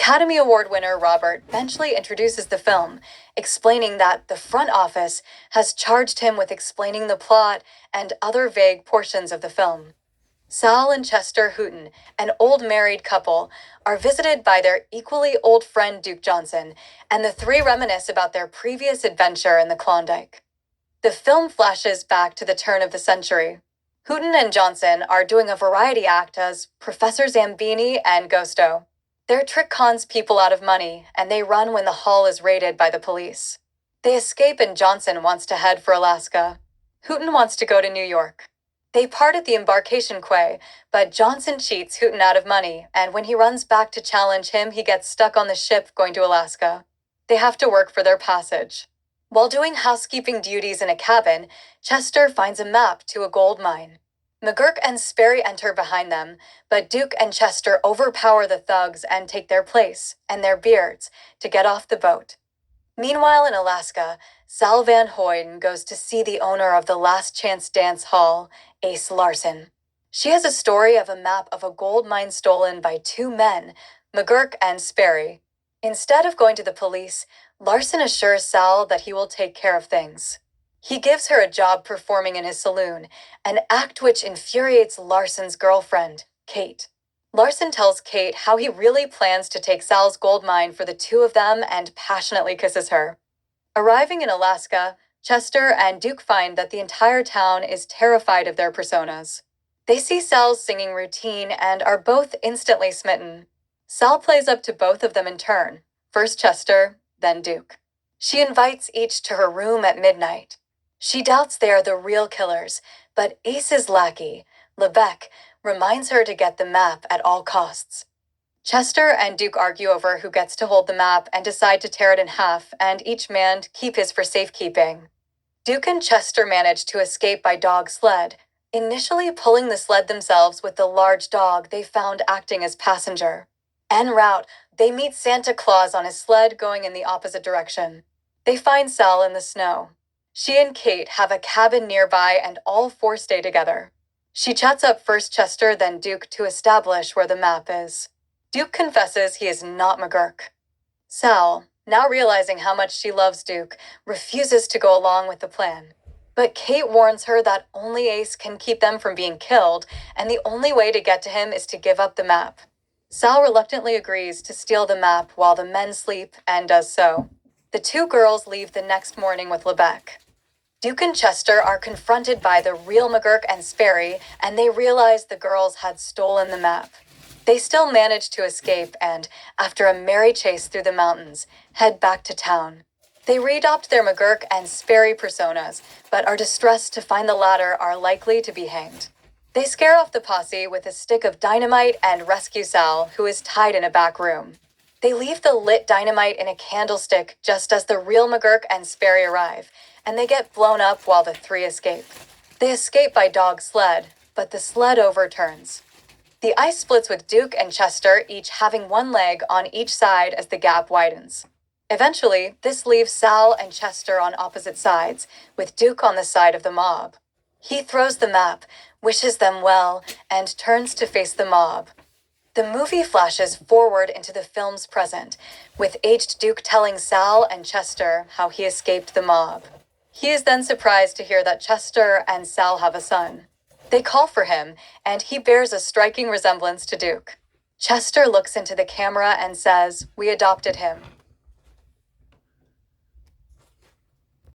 Academy Award winner Robert eventually introduces the film, explaining that the front office has charged him with explaining the plot and other vague portions of the film. Sal and Chester Hooton, an old married couple, are visited by their equally old friend Duke Johnson, and the three reminisce about their previous adventure in the Klondike. The film flashes back to the turn of the century. Hooton and Johnson are doing a variety act as Professor Zambini and Ghosto. Their trick cons people out of money, and they run when the hall is raided by the police. They escape and Johnson wants to head for Alaska. Hooton wants to go to New York. They part at the embarkation quay, but Johnson cheats Hooton out of money, and when he runs back to challenge him, he gets stuck on the ship going to Alaska. They have to work for their passage. While doing housekeeping duties in a cabin, Chester finds a map to a gold mine. McGurk and Sperry enter behind them, but Duke and Chester overpower the thugs and take their place, and their beards, to get off the boat. Meanwhile in Alaska, Sal Van Hoyden goes to see the owner of the Last Chance Dance Hall, Ace Larson. She has a story of a map of a gold mine stolen by two men, McGurk and Sperry. Instead of going to the police, Larson assures Sal that he will take care of things. He gives her a job performing in his saloon, an act which infuriates Larson's girlfriend, Kate. Larson tells Kate how he really plans to take Sal's gold mine for the two of them and passionately kisses her. Arriving in Alaska, Chester and Duke find that the entire town is terrified of their personas. They see Sal's singing routine and are both instantly smitten. Sal plays up to both of them in turn, first Chester, then Duke. She invites each to her room at midnight. She doubts they are the real killers, but Ace's lackey, Lebec, reminds her to get the map at all costs. Chester and Duke argue over who gets to hold the map and decide to tear it in half, and each man keep his for safekeeping. Duke and Chester manage to escape by dog sled, initially pulling the sled themselves with the large dog they found acting as passenger. En route, they meet Santa Claus on his sled going in the opposite direction. They find Sal in the snow. She and Kate have a cabin nearby and all four stay together. She chats up first Chester, then Duke to establish where the map is. Duke confesses he is not McGurk. Sal, now realizing how much she loves Duke, refuses to go along with the plan. But Kate warns her that only Ace can keep them from being killed, and the only way to get to him is to give up the map. Sal reluctantly agrees to steal the map while the men sleep and does so. The two girls leave the next morning with Lebec. Duke and Chester are confronted by the real McGurk and Sperry, and they realize the girls had stolen the map. They still manage to escape and, after a merry chase through the mountains, head back to town. They re-adopt their McGurk and Sperry personas, but are distressed to find the latter are likely to be hanged. They scare off the posse with a stick of dynamite and rescue Sal, who is tied in a back room. They leave the lit dynamite in a candlestick just as the real McGurk and Sperry arrive, and they get blown up while the three escape. They escape by dog sled, but the sled overturns. The ice splits with Duke and Chester each having one leg on each side as the gap widens. Eventually, this leaves Sal and Chester on opposite sides, with Duke on the side of the mob. He throws the map, wishes them well, and turns to face the mob. The movie flashes forward into the film's present, with aged Duke telling Sal and Chester how he escaped the mob. He is then surprised to hear that Chester and Sal have a son. They call for him, and he bears a striking resemblance to Duke. Chester looks into the camera and says, "We adopted him."